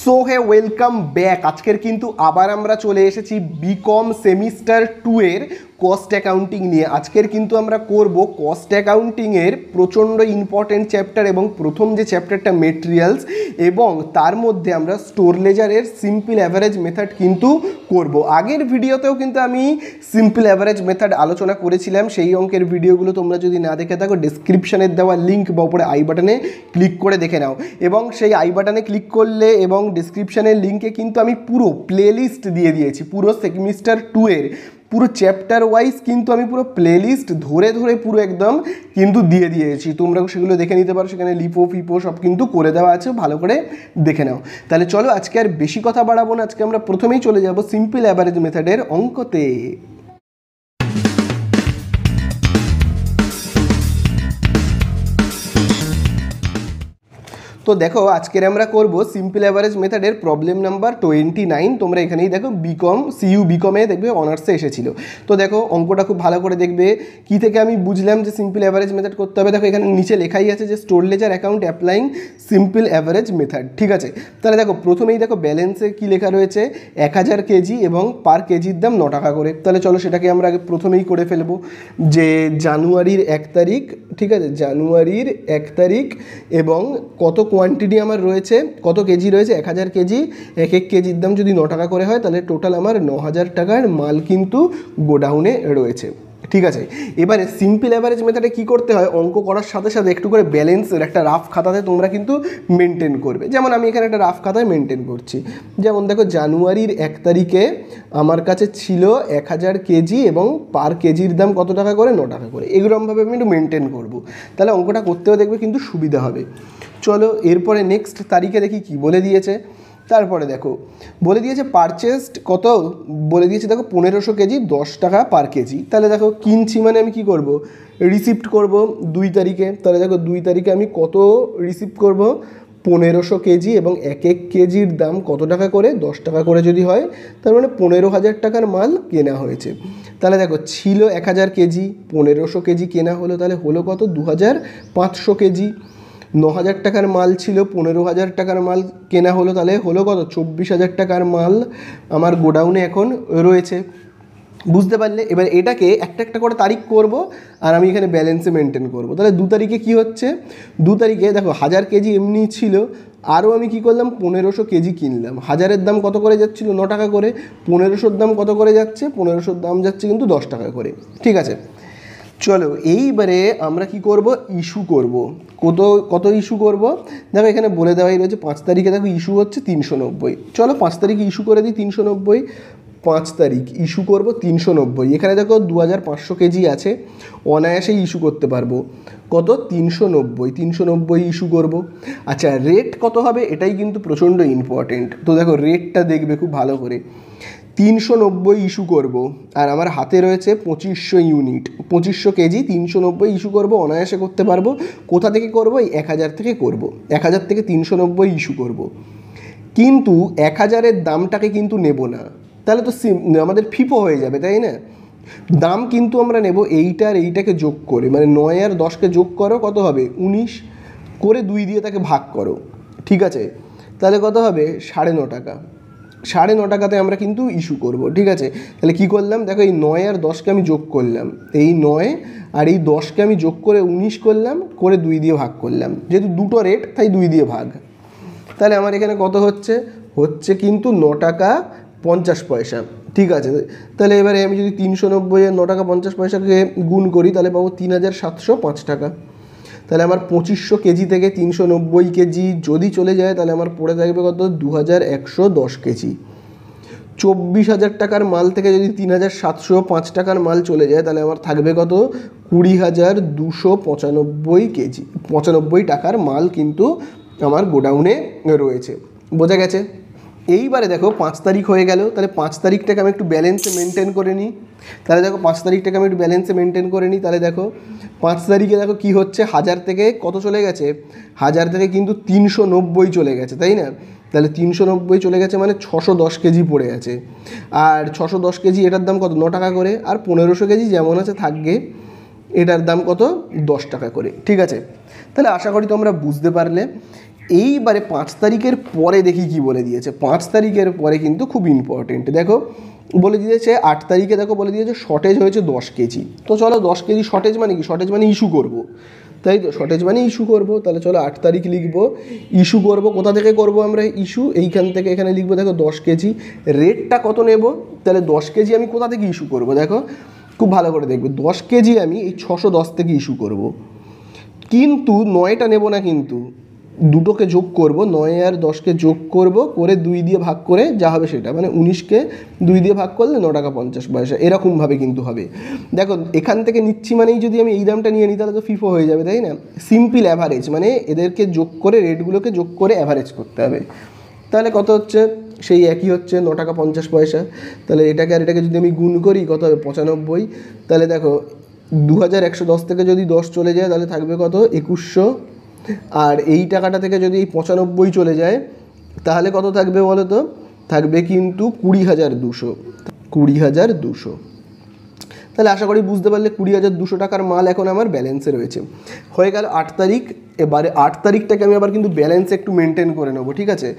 So hey welcome back. আজকের কিন্তু আবার আমরা চলে এসেছি বিকম সেমিস্টার 2 এর কস্ট অ্যাকাউন্টিং নিয়ে। আজকের কিন্তু আমরা করব কস্ট অ্যাকাউন্টিংয়ের প্রচণ্ড ইম্পর্টেন্ট চ্যাপ্টার এবং প্রথম যে চ্যাপ্টারটা মেটেরিয়ালস, এবং তার মধ্যে আমরা স্টোর লেজারের সিম্পল অ্যাভারেজ মেথড কিন্তু করব। আগের ভিডিওতেও কিন্তু আমি সিম্পল অ্যাভারেজ মেথড আলোচনা করেছিলাম। সেই অঙ্কের ভিডিওগুলো তোমরা যদি না দেখে থাকো, ডেসক্রিপশানের দেওয়া লিঙ্ক বা উপরে আই বাটনে ক্লিক করে দেখে নাও। এবং সেই আই বাটনে ক্লিক করলে এবং ডেসক্রিপশানের লিঙ্কে কিন্তু আমি পুরো প্লেলিস্ট দিয়ে দিয়েছি, পুরো সেমিস্টার 2 এর পুরো চ্যাপ্টার ওয়াইজ কিন্তু আমি পুরো প্লেলিস্ট ধরে ধরে পুরো একদম কিন্তু দিয়ে দিয়েছি। তোমরা সেগুলো দেখে নিতে পারো, সেখানে লিপো ফিপো সব কিন্তু করে দেওয়া আছে, ভালো করে দেখে নাও। তাহলে চলো আজকে আর বেশি কথা বাড়াবো না, আজকে আমরা প্রথমেই চলে যাব সিম্পল অ্যাভারেজ মেথডের অঙ্কতে। তো দেখো আজকের আমরা করব সিম্পল অ্যাভারেজ মেথডের প্রবলেম নাম্বার 29। তোমরা এখানেই দেখো বিকম বিকমে দেখবে অনার্সে এসেছিল। তো দেখো অঙ্কটা খুব ভালো করে দেখবে। কি থেকে আমি বুঝলাম যে সিম্পল অ্যাভারেজ মেথড করতে হবে, দেখো এখানে নিচে লেখাই আছে যে store laser account applying simple average method. ঠিক আছে, তাহলে দেখো প্রথমেই দেখো ব্যালেন্সে কি লেখা রয়েছে, 1000 কেজি এবং পার কেজির দাম 9 টাকা করে। তাহলে চলো সেটাকে আমরা আগে প্রথমেই করে ফেলবো যে জানুয়ারির 1 তারিখ, ঠিক আছে, জানুয়ারির 1 তারিখ এবং কত কোয়ান্টিটি আমার রয়েছে, কত কেজি রয়েছে, 1000 কেজি। এক কেজির দাম যদি 9 টাকা করে হয় তাহলে টোটাল আমার 9000 টাকার মাল কিন্তু গোডাউনে রয়েছে। ঠিক আছে, এবারে সিম্পল অ্যাভারেজ মেথডে কী করতে হয়, অঙ্ক করার সাথে সাথে একটু করে ব্যালেন্সের একটা রাফ খাতাতে তোমরা কিন্তু মেনটেন করবে। যেমন আমি এখানে একটা রাফ খাতায় মেনটেন করছি। যেমন দেখো জানুয়ারির 1 তারিখে আমার কাছে ছিল 1000 কেজি এবং পার কেজির দাম কত টাকা করে, 9 টাকা করে। এরকমভাবে আমি একটু মেনটেন করবো, তাহলে অঙ্কটা করতেও দেখবে কিন্তু সুবিধা হবে। চলো এরপরে নেক্সট তারিখে দেখি কি বলে দিয়েছে। তারপরে দেখো বলে দিয়েছে পারচেসড কত, বলে দিয়েছে দেখো 1500 কেজি 10 টাকা পার কেজি। তাহলে দেখো কিনছি মানে আমি কি করব, রিসিপ্ট করব 2 তারিখে। তাহলে দেখো 2 তারিখে আমি কত রিসিপ্ট করব, 1500 কেজি এবং এক কেজির দাম কত টাকা করে, 10 টাকা করে যদি হয় তার মানে 15,000 টাকার মাল কেনা হয়েছে। তাহলে দেখো ছিল 1000 কেজি, 1500 কেজি কেনা হলো, তাহলে হলো কত, 2500 কেজি। 9000 টাকার মাল ছিল, 15,000 টাকার মাল কেনা হলো, তাহলে হলো কত, 24,000 টাকার মাল আমার গোডাউনে এখন রয়েছে। বুঝতে পারলে? এবার এটাকে একটা একটা করে তারিখ করব আর আমি এখানে ব্যালেন্সে মেনটেন করব। তাহলে 2 তারিখে কী হচ্ছে, 2 তারিখে দেখো 1000 কেজি এমনি ছিল, আরও আমি কী করলাম, 1500 কেজি কিনলাম। 1000-এর দাম কত করে যাচ্ছিল, 9 টাকা করে। 1500-র দাম কত করে যাচ্ছে, 1500-র দাম যাচ্ছে কিন্তু 10 টাকা করে। ঠিক আছে, চলো এইবারে আমরা কি করব, ইস্যু করব। কত ইস্যু করব, দেখো এখানে বলে দেওয়াই রয়েছে 5 তারিখে দেখো ইস্যু হচ্ছে 390। চলো 5 তারিখে ইস্যু করে দিই 390। 5 তারিখ ইস্যু করব 390। এখানে দেখো 2500 কেজি আছে, অনায়াসেই ইস্যু করতে পারবো। কত, 390 ইস্যু করব। আচ্ছা রেট কত হবে, এটাই কিন্তু প্রচণ্ড ইম্পর্টেন্ট। তো দেখো রেটটা দেখবে খুব ভালো করে। 390 ইস্যু করব আর আমার হাতে রয়েছে 2500 ইউনিট, 2500 কেজি, 390 ইস্যু করব, অনায়াসে করতে পারবো। কোথা থেকে করব, এই 1000 থেকে করব। 1000 থেকে 390 ইস্যু করব, কিন্তু 1000-এর দামটাকে কিন্তু নেব না, তাহলে তো আমাদের ফিফো হয়ে যাবে, তাই না? দাম কিন্তু আমরা নেব এইটা আর এইটাকে যোগ করে, মানে 9 আর 10কে যোগ করো, কত হবে, 19 করে 2 দিয়ে তাকে ভাগ করো। ঠিক আছে, তাহলে কত হবে, 9.5 টাকা। 9.5 টাকাতে আমরা কিন্তু ইস্যু করব। ঠিক আছে, তাহলে কী করলাম, দেখো এই 9 আর 10কে আমি যোগ করলাম, এই 9 আর এই 10কে আমি যোগ করে 19 করলাম, করে 2 দিয়ে ভাগ করলাম। যেহেতু দুটো রেট তাই 2 দিয়ে ভাগ। তাহলে আমার এখানে কত হচ্ছে, কিন্তু 9 টাকা 50 পয়সা। ঠিক আছে, তাহলে এবারে আমি যদি 390 আর 9 টাকা 50 পয়সাকে গুণ করি তাহলে পাবো 3705 টাকা। তাহলে আমার 2500 কেজি থেকে 390 কেজি যদি চলে যায় তাহলে আমার পড়ে থাকবে কত, 2110 কেজি। 24,000 টাকার মাল থেকে যদি 3705 টাকার মাল চলে যায় তাহলে আমার থাকবে কত, 20,295 কেজি। 95 টাকার মাল কিন্তু আমার গোডাউনে রয়েছে। বোঝা গেছে? এইবারে দেখো 5 তারিখ হয়ে গেল, তাহলে 5 তারিখটাকে আমি একটু ব্যালেন্সে মেনটেন করে নিই। তাহলে দেখো 5 তারিখটাকে আমি একটু ব্যালেন্সে মেনটেন করে নিই। তাহলে দেখো 5 তারিখে দেখো কী হচ্ছে, 1000 থেকে কত চলে গেছে, 1000 থেকে কিন্তু 390 চলে গেছে, তাই না? তাহলে 390 চলে গেছে মানে 610 কেজি পড়ে আছে। আর 610 কেজি এটার দাম কত, 9 টাকা করে। আর 1500 কেজি যেমন আছে থাকবে, এটার দাম কত, 10 টাকা করে। ঠিক আছে, তাহলে আশা করি তোমরা বুঝতে পারলে। এইবারে 5 তারিখের পরে দেখি কি বলে দিয়েছে। 5 তারিখের পরে কিন্তু খুব ইম্পর্টেন্ট, দেখো বলে দিয়েছে 8 তারিখে, দেখো বলে দিয়েছে শর্টেজ হয়েছে 10 কেজি। তো চলো 10 কেজি শর্টেজ মানে কি, শর্টেজ মানে ইস্যু করব, তাই তো, শর্টেজ মানে ইস্যু করব। তাহলে চলো 8 তারিখ লিখবো, ইস্যু করব। কোথা থেকে করব আমরা ইস্যু, এইখান থেকে এখানে লিখবো, দেখো 10 কেজি। রেটটা কত নেব, তাহলে 10 কেজি আমি কোথা থেকে ইস্যু করব, দেখো খুব ভালো করে দেখবে, 10 কেজি আমি এই 610 থেকে ইস্যু করব, কিন্তু 9টা নেব না, কিন্তু দুটোকে যোগ করব, 9 আর 10কে যোগ করব, করে 2 দিয়ে ভাগ করে যা হবে সেটা, মানে 19কে 2 দিয়ে ভাগ করলে 9 টাকা 50 পয়সা, এরকমভাবে কিন্তু হবে। দেখো এখান থেকে নিচ্ছি মানেই যদি আমি এই দামটা নিয়ে নিই তাহলে তো ফিফো হয়ে যাবে, তাই না। সিম্পল অ্যাভারেজ মানে এদেরকে যোগ করে, রেটগুলোকে যোগ করে অ্যাভারেজ করতে হবে। তাহলে কত হচ্ছে, সেই একই হচ্ছে 9 টাকা 50 পয়সা। তাহলে এটাকে আর এটাকে যদি আমি গুণ করি কত হবে, 95। তাহলে দেখো 2110 থেকে যদি 10 চলে যায় তাহলে থাকবে কত, 2100। আর এই টাকাটা থেকে যদি এই 95 চলে যায় তাহলে কত থাকবে বলো তো, থাকবে কিন্তু 20,200, 20,200। তাহলে আশা করি বুঝতে পারলে 20,200 টাকার মাল এখন আমার ব্যালেন্সে রয়েছে। হয়ে গেল 8 তারিখ। এবারে 8 তারিখটাকে আমি আবার কিন্তু ব্যালেন্সে একটু মেনটেন করে নেবো, ঠিক আছে।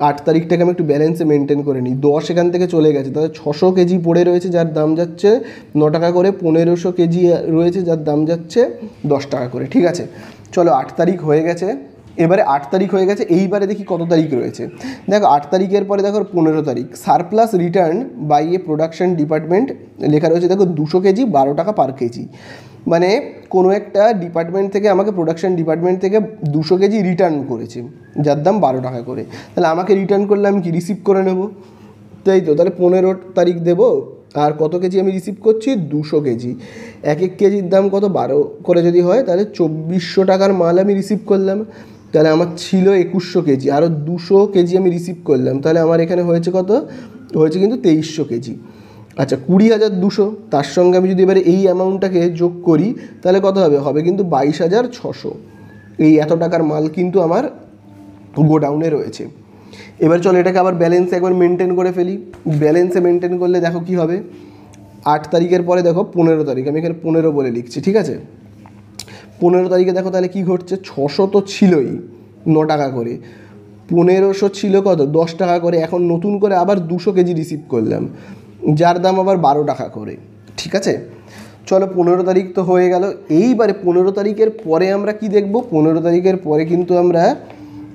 8 তারিখটাকে আমি একটু ব্যালেন্সে মেনটেন করে নিই। 10 এখান থেকে চলে গেছে, তাহলে 600 কেজি পড়ে রয়েছে যার দাম যাচ্ছে 9 টাকা করে, 1500 কেজি রয়েছে যার দাম যাচ্ছে 10 টাকা করে, ঠিক আছে। চলো 8 তারিখ হয়ে গেছে, এবারে 8 তারিখ হয়ে গেছে, এইবারে দেখি কত তারিখ রয়েছে। দেখো 8 তারিখের পরে দেখো 15 তারিখ, surplus return by a production department লেখা রয়েছে, দেখো 200 কেজি 12 টাকা পার কেজি, মানে কোনো একটা ডিপার্টমেন্ট থেকে আমাকে, প্রোডাকশন ডিপার্টমেন্ট থেকে 200 কেজি রিটার্ন করেছে যার দাম 12 টাকা করে। তাহলে আমাকে রিটার্ন করলে আমি কি রিসিভ করে নেব, তাই তো। তাহলে 15 তারিখ দেবো, আর কত কেজি আমি রিসিভ করছি, 200 কেজি। এক এক কেজির দাম কত, 12 করে যদি হয় তাহলে 2400 টাকার মাল আমি রিসিভ করলাম। তাহলে আমার ছিল 2100 কেজি, আরও 200 কেজি আমি রিসিভ করলাম, তাহলে আমার এখানে হয়েছে কত, হয়েছে কিন্তু 2300 কেজি। আচ্ছা 20,200, তার সঙ্গে আমি যদি এবারে এই অ্যামাউন্টটাকে যোগ করি তাহলে কত হবে, হবে কিন্তু 22,600। এই এত টাকার মাল কিন্তু আমার গোডাউনে রয়েছে। এবার চলো এটাকে আবার ব্যালেন্সে একবার মেনটেন করে ফেলি। ব্যালেন্সে মেনটেন করলে দেখো কি হবে, 8 তারিখের পরে দেখো 15 তারিখ, আমি এখানে 15 বলে লিখছি, ঠিক আছে। 15 তারিখে দেখো তাহলে কী ঘটছে, 600 তো ছিলই 9 টাকা করে, 1500 ছিল কত 10 টাকা করে, এখন নতুন করে আবার 200 কেজি রিসিভ করলাম যার দাম আবার 12 টাকা করে, ঠিক আছে। চলো 15 তারিখ তো হয়ে গেল। এইবারে 15 তারিখের পরে আমরা কি দেখব, 15 তারিখের পরে কিন্তু আমরা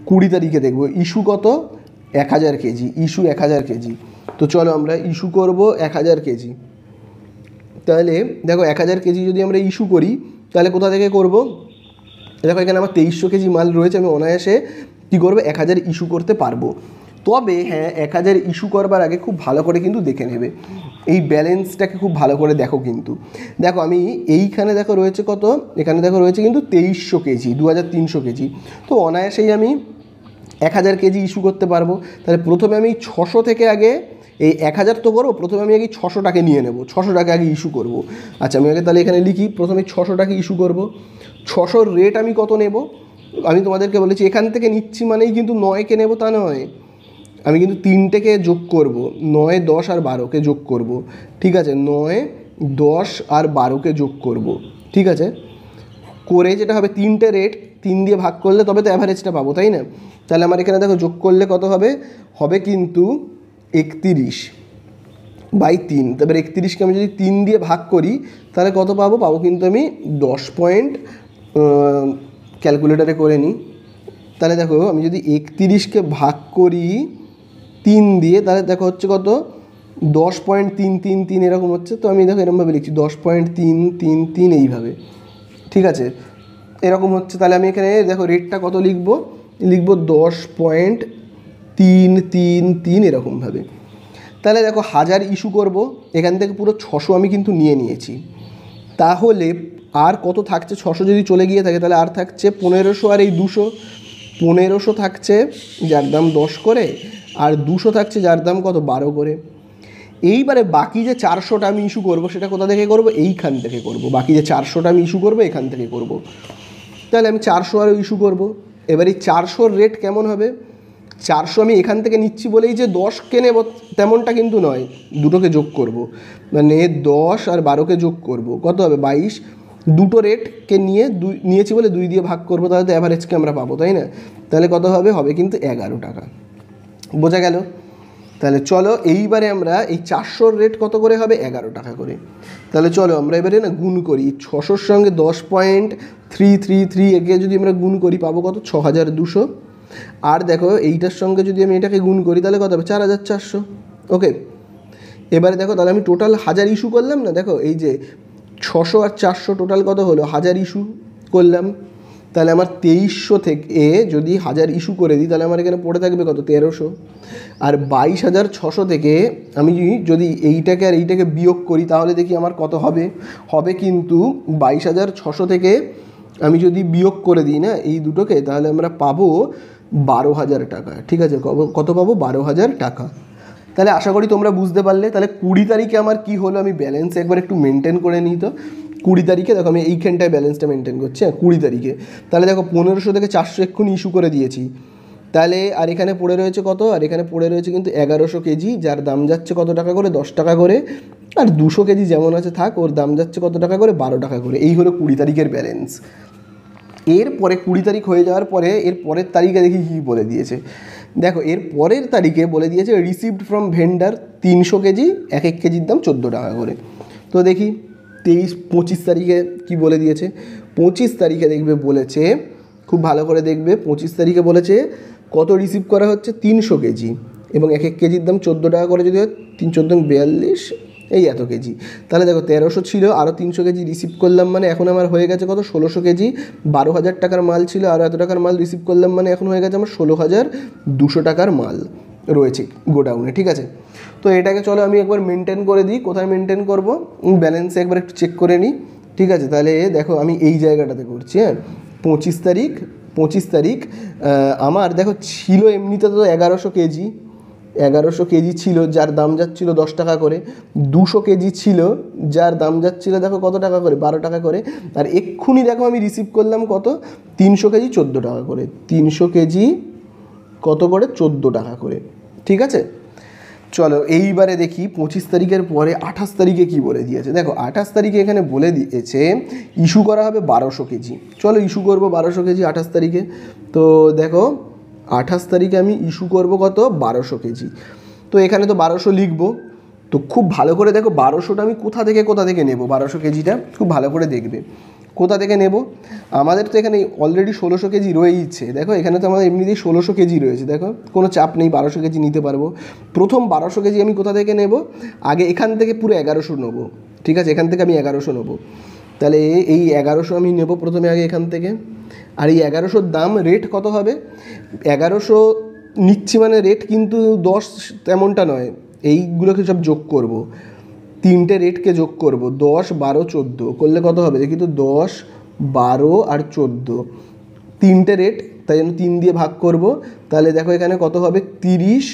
20 তারিখে দেখব ইস্যু কত, 1000 কেজি, ইস্যু 1000 কেজি। তো চলো আমরা ইস্যু করব 1000 কেজি। তাহলে দেখো 1000 কেজি যদি আমরা ইস্যু করি তাহলে কোথা থেকে করব, দেখো এখানে আমার 2300 কেজি মাল রয়েছে, আমি অনায়াসে কী করবো 1000 ইস্যু করতে পারবো। তবে হ্যাঁ 1000 ইস্যু করবার আগে খুব ভালো করে কিন্তু দেখে নেবে, এই ব্যালেন্সটাকে খুব ভালো করে দেখো। কিন্তু দেখো আমি এইখানে দেখো রয়েছে কত, এখানে দেখো রয়েছে কিন্তু 2300 কেজি, 2300 কেজি। তো অনায়াসেই আমি 1000 কেজি ইস্যু করতে পারবো। তাহলে প্রথমে আমি 600 থেকে আগে এই 1000 তো করবো, প্রথমে আমি আগে 600 টাকা নিয়ে নেব, 600 টাকা আগে ইস্যু করব। আচ্ছা আমি আগে তাহলে এখানে লিখি, প্রথমে 600 টাকা ইস্যু করব। 600 রেট আমি কত নেব, আমি তোমাদেরকে বলেছি এখান থেকে নিচ্ছি মানেই কিন্তু 9কে নেব তা নয়, আমি কিন্তু 3টেকে যোগ করব, 9, 10 আর 12কে যোগ করব, ঠিক আছে। 9, 10 আর 12কে যোগ করব, ঠিক আছে। করে যেটা হবে 3টে রেট 3 দিয়ে ভাগ করলে তবে তো অ্যাভারেজটা পাবো, তাই না। তাহলে আমার এখানে দেখো যোগ করলে কত হবে, হবে কিন্তু 31/3। তারপরে 31কে আমি যদি 3 দিয়ে ভাগ করি তাহলে কত পাবো, পাবো কিন্তু আমি 10 পয়েন্ট, ক্যালকুলেটারে করে নিই। তাহলে দেখো আমি যদি 31কে ভাগ করি 3 দিয়ে তাহলে দেখো হচ্ছে কত, 10.333 এরকম হচ্ছে। তো আমি দেখো এরকমভাবে লিখছি 10.333 এইভাবে, ঠিক আছে, এরকম হচ্ছে। তাহলে আমি এখানে দেখো রেটটা কত লিখব, লিখব 10.333 এরকমভাবে। তাহলে দেখো 1000 ইস্যু করব, এখান থেকে পুরো 600 আমি কিন্তু নিয়ে নিয়েছি। তাহলে আর কত থাকছে, 600 যদি চলে গিয়ে থাকে তাহলে আর থাকছে 1500, আর এই 200, 1500 থাকছে যার দাম 10 করে, আর 200 থাকছে যার দাম কত 12 করে। এইবারে বাকি যে 400টা আমি ইস্যু করব সেটা কোথা থেকে করব, এইখান থেকে করব। বাকি যে 400টা আমি ইস্যু করব এখান থেকে করব। তাহলে আমি 400 আরও ইস্যু করব। এবার এই 400-র রেট কেমন হবে, 400 আমি এখান থেকে নিচ্ছি বলেই যে 10কে নেব তেমনটা কিন্তু নয়, দুটোকে যোগ করব, মানে 10 আর 12কে যোগ করব, কত হবে 22। দুটো রেটকে নিয়েছি বলে 2 দিয়ে ভাগ করবো, তাহলে তো অ্যাভারেজকে আমরা পাবো, তাই না। তাহলে কত হবে, হবে কিন্তু 11 টাকা। বোঝা গেল? তাহলে চলো এইবারে আমরা এই 400 রেট কত করে হবে, 11 টাকা করে। তাহলে চলো আমরা এবারে না গুণ করি 600-র সঙ্গে 10.333 একে যদি আমরা গুণ করি পাবো কত, 6200। আর দেখো এইটার সঙ্গে যদি আমি এটাকে গুণ করি তাহলে কত হবে, 4400। ওকে, এবারে দেখো তাহলে আমি টোটাল 1000 ইস্যু করলাম না, দেখো এই যে 600 আর 400 টোটাল কত হলো, 1000 ইস্যু করলাম। তাহলে আমার 2300 থেকে যদি 1000 ইস্যু করে দিই তাহলে আমার এখানে পড়ে থাকবে কত, 1300। আর 22600 থেকে আমি যদি এইটাকে আর এইটাকে বিয়োগ করি তাহলে দেখি আমার কত হবে, হবে কিন্তু 22600 থেকে আমি যদি বিয়োগ করে দিই না এই দুটোকে তাহলে আমরা পাবো 12000 টাকা। ঠিক আছে, কত পাবো, 12000 টাকা। তাহলে আশা করি তোমরা বুঝতে পারলে। তাহলে 20 তারিখে আমার কি হলো, আমি ব্যালেন্স একবার একটু মেনটেন করে নিই। তো 20 তারিখে দেখো আমি এইখানটায় ব্যালেন্সটা মেনটেন করছি। হ্যাঁ, 20 তারিখে তাহলে দেখো 1500 থেকে 400 এক্ষুনি ইস্যু করে দিয়েছি। তাহলে আর এখানে পড়ে রয়েছে কত, আর এখানে পড়ে রয়েছে কিন্তু 1100 কেজি, যার দাম যাচ্ছে কত টাকা করে, 10 টাকা করে। আর 200 কেজি যেমন আছে থাক, ওর দাম যাচ্ছে কত টাকা করে, 12 টাকা করে। এই হলো 20 তারিখের ব্যালেন্স। এরপরে 20 তারিখ হয়ে যাওয়ার পরে এর পরের তারিখে দেখি কী বলে দিয়েছে। দেখো এর পরের তারিখে বলে দিয়েছে রিসিভড ফ্রম ভেন্ডার 300 কেজি, এক এক কেজির দাম 14 টাকা করে। তো দেখি 25 তারিখে কি বলে দিয়েছে। 25 তারিখে দেখবে বলেছে, খুব ভালো করে দেখবে, 25 তারিখে বলেছে কত রিসিভ করা হচ্ছে, 300 কেজি, এবং এক এক কেজির দাম 14 টাকা করে যদি হয়, 3 14 42, এই এত কেজি। তাহলে দেখো 1300 ছিল, আরও 300 কেজি রিসিভ করলাম, মানে এখন আমার হয়ে গেছে কত, 1600 কেজি। 12000 টাকার মাল ছিল, আরও এত টাকার মাল রিসিভ করলাম, মানে এখন হয়ে গেছে আমার 16200 টাকার মাল রয়েছে গোডাউনে। ঠিক আছে, তো এটাকে চলো আমি একবার মেনটেন করে দিই। কোথায় মেনটেন করব, ব্যালেন্সে একবার একটু চেক করে নিই। ঠিক আছে, তাহলে দেখো আমি এই জায়গাটাতে করছি। হ্যাঁ, 25 তারিখ আমার দেখো ছিল এমনিতে তো 1100 কেজি, 1100 কেজি ছিল, যার দাম যাচ্ছিল 10 টাকা করে। 200 কেজি ছিল, যার দাম যাচ্ছিল দেখো কত টাকা করে, 12 টাকা করে। আর এক্ষুনি দেখো আমি রিসিভ করলাম কত, 300 কেজি 14 টাকা করে। 300 কেজি কত করে, 14 টাকা করে। ঠিক আছে, চলো এইবারে দেখি 25 তারিখের পরে 28 তারিখে কি বলে দিয়েছে। দেখো 28 তারিখে এখানে বলে দিয়েছে ইস্যু করা হবে 1200 কেজি। চলো ইস্যু করবো 1200 কেজি 28 তারিখে। তো দেখো 28 তারিখে আমি ইস্যু করব কত, 1200 কেজি। তো এখানে তো 1200 লিখবো। তো খুব ভালো করে দেখো 1200টা আমি কোথা থেকে নেব, 1200 কেজিটা খুব ভালো করে দেখবে কোথা থেকে নেব। আমাদের তো এখানে অলরেডি 1600 কেজি রয়েইছে। দেখো এখানে তো আমাদের এমনিতেই 1600 কেজি রয়েছে, দেখো কোনো চাপ নেই, 1200 কেজি নিতে পারবো। প্রথম 1200 কেজি আমি কোথা থেকে নেব, আগে এখান থেকে পুরো 1100 নেবো। ঠিক আছে, এখান থেকে আমি 1100 নেবো। তাহলে এই 1100 আমি নেব প্রথমে আগে এখান থেকে। আর এই 1100-র দাম রেট কত হবে, 1100 নিচ্ছি মানে রেট কিন্তু 10 তেমনটা নয়, এইগুলোকে সব যোগ করব, তিনটে রেটকে যোগ করব, 10 12 14 করলে কত হবে দেখি তো, 10 12 আর 14, তিনটে রেট, তাই জন্য 3 দিয়ে ভাগ করব। তাহলে দেখো এখানে কত হবে, 30,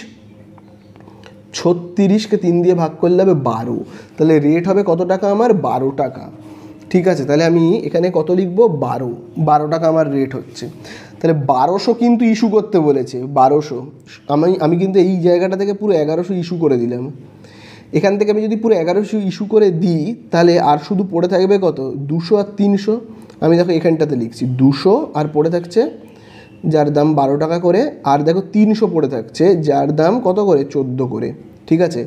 36কে 3 দিয়ে ভাগ করলে হবে 12। তাহলে রেট হবে কত টাকা আমার, 12 টাকা। ঠিক আছে, তাহলে আমি এখানে কত লিখবো, 12 টাকা আমার রেট হচ্ছে। তাহলে 1200 কিন্তু ইস্যু করতে বলেছে, 1200। আমি কিন্তু এই জায়গাটা থেকে পুরো 1100 ইস্যু করে দিলাম। এখান থেকে আমি যদি পুরো 1100 ইস্যু করে দিই তাহলে আর শুধু পড়ে থাকবে কত, 200 আর 300। আমি দেখো এখানটাতে লিখছি 200, আর পড়ে থাকছে যার দাম 12 টাকা করে, আর দেখো 300 পড়ে থাকছে যার দাম কত করে, 14 করে। ঠিক আছে,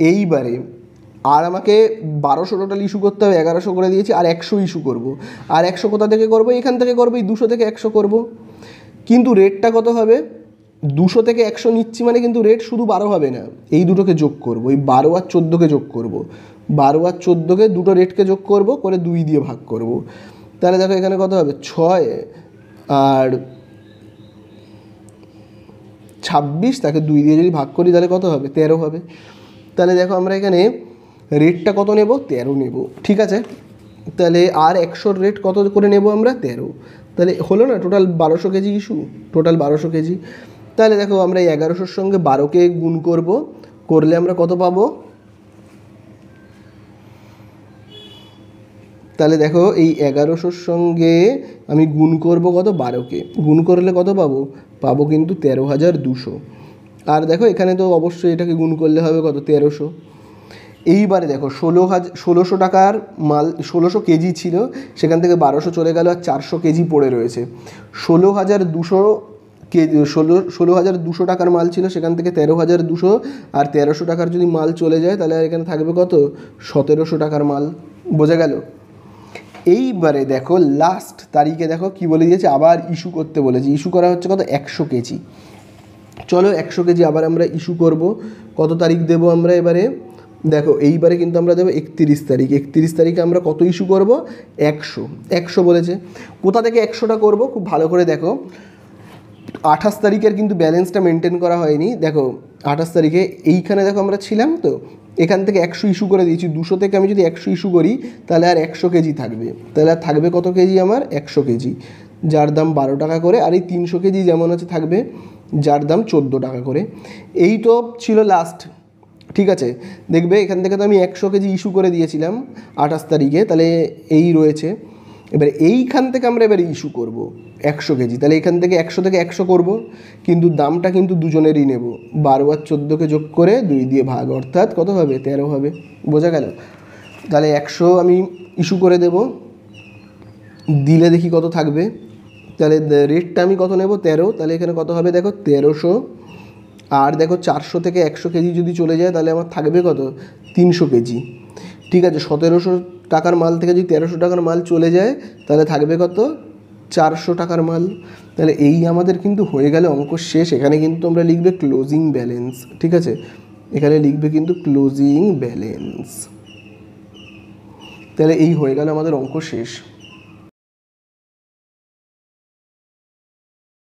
এইবারে আর আমাকে 1200 টোটাল ইস্যু করতে হবে, 1100 করে দিয়েছি, আর 100 ইস্যু করব। আর 100 কোথা থেকে করবো, এখান থেকে করবো, এই 200 থেকে 100 করব। কিন্তু রেটটা কত হবে, 200 থেকে 100 নিচ্ছি মানে কিন্তু রেট শুধু 12 হবে না, এই দুটোকে যোগ করব, এই 12 আর 14কে যোগ করব, 12 আর 14কে দুটো রেটকে যোগ করব, করে 2 দিয়ে ভাগ করব। তাহলে দেখো এখানে কত হবে, 6 আর 26, তাকে 2 দিয়ে যদি ভাগ করি তাহলে কত হবে, 13 হবে। তাহলে দেখো আমরা এখানে রেটটা কত নেব, 13 নেব। ঠিক আছে, তাহলে আর 100-র রেট কত করে নেব আমরা, 13। তাহলে হলো না total 1200 KG issue, total 1200 KG. তাহলে দেখো আমরা এই 1100-র সঙ্গে 12কে গুণ করব, করলে আমরা কত পাবো, তাহলে দেখো এই 1100-র সঙ্গে আমি গুণ করব কত, 12কে গুণ করলে কত পাবো কিন্তু 13,200। আর দেখো এখানে তো অবশ্যই এটাকে গুণ করলে হবে কত, 1300। এইবারে দেখো 1600 টাকার মাল, 1600 কেজি ছিল, সেখান থেকে 1200 চলে গেল, আর 400 কেজি পড়ে রয়েছে। 16,200 ষোলো হাজার 200 টাকার মাল ছিল, সেখান থেকে 13,200, আর 1300 টাকার যদি মাল চলে যায় তাহলে আর এখানে থাকবে কত, 1700 টাকার মাল। বোঝা গেল? এইবারে দেখো লাস্ট তারিখে দেখো কি বলে দিয়েছে, আবার ইস্যু করতে বলেছে। ইস্যু করা হচ্ছে কত, 100 কেজি। চলো 100 কেজি আবার আমরা ইস্যু করব। কত তারিখ দেবো আমরা এবারে, দেখো এইবারে কিন্তু আমরা দেবো 31 তারিখ। 31 তারিখে আমরা কত ইস্যু করব, 100 বলেছে। কোথা থেকে 100টা করব, খুব ভালো করে দেখো। 28 তারিখের কিন্তু ব্যালেন্সটা মেনটেন করা হয়নি। দেখো 28 তারিখে এইখানে দেখো আমরা ছিলাম, তো এখান থেকে 100 ইস্যু করে দিয়েছি। 200 থেকে আমি যদি 100 ইস্যু করি তাহলে আর 100 কেজি থাকবে। তাহলে আর থাকবে কত কেজি আমার, 100 কেজি, যার দাম 12 টাকা করে। আর এই 300 কেজি যেমন আছে থাকবে, যার দাম 14 টাকা করে। এই তো ছিল লাস্ট, ঠিক আছে। দেখবে এখান থেকে তো আমি 100 কেজি ইস্যু করে দিয়েছিলাম 28 তারিখে, তাহলে এই রয়েছে। এবারে এইখান থেকে আমরা এবারে ইস্যু করব 100 কেজি। তাহলে এখান থেকে 100 থেকে 100 করব, কিন্তু দামটা কিন্তু দুজনেরই নেব। 12 আর 14কে যোগ করে 2 দিয়ে ভাগ, অর্থাৎ কত হবে, 13 হবে। বোঝা গেল? তাহলে 100 আমি ইস্যু করে দেব, দিলে দেখি কত থাকবে। তাহলে রেটটা আমি কত নেব, 13। তাহলে এখানে কত হবে দেখো, 1300। আর দেখো 400 থেকে 100 কেজি যদি চলে যায় তাহলে আমার থাকবে কত, 300 কেজি। ঠিক আছে, 1700 টাকার মাল থেকে যদি 1300 টাকার মাল চলে যায় তাহলে থাকবে কত, 400 টাকার মাল। তাহলে এই আমাদের কিন্তু হয়ে গেল অঙ্ক শেষ। এখানে কিন্তু তোমরা লিখবে ক্লোজিং ব্যালেন্স, ঠিক আছে, এখানে লিখবে কিন্তু ক্লোজিং ব্যালেন্স। তাহলে এই হয়ে গেল আমাদের অঙ্ক শেষ।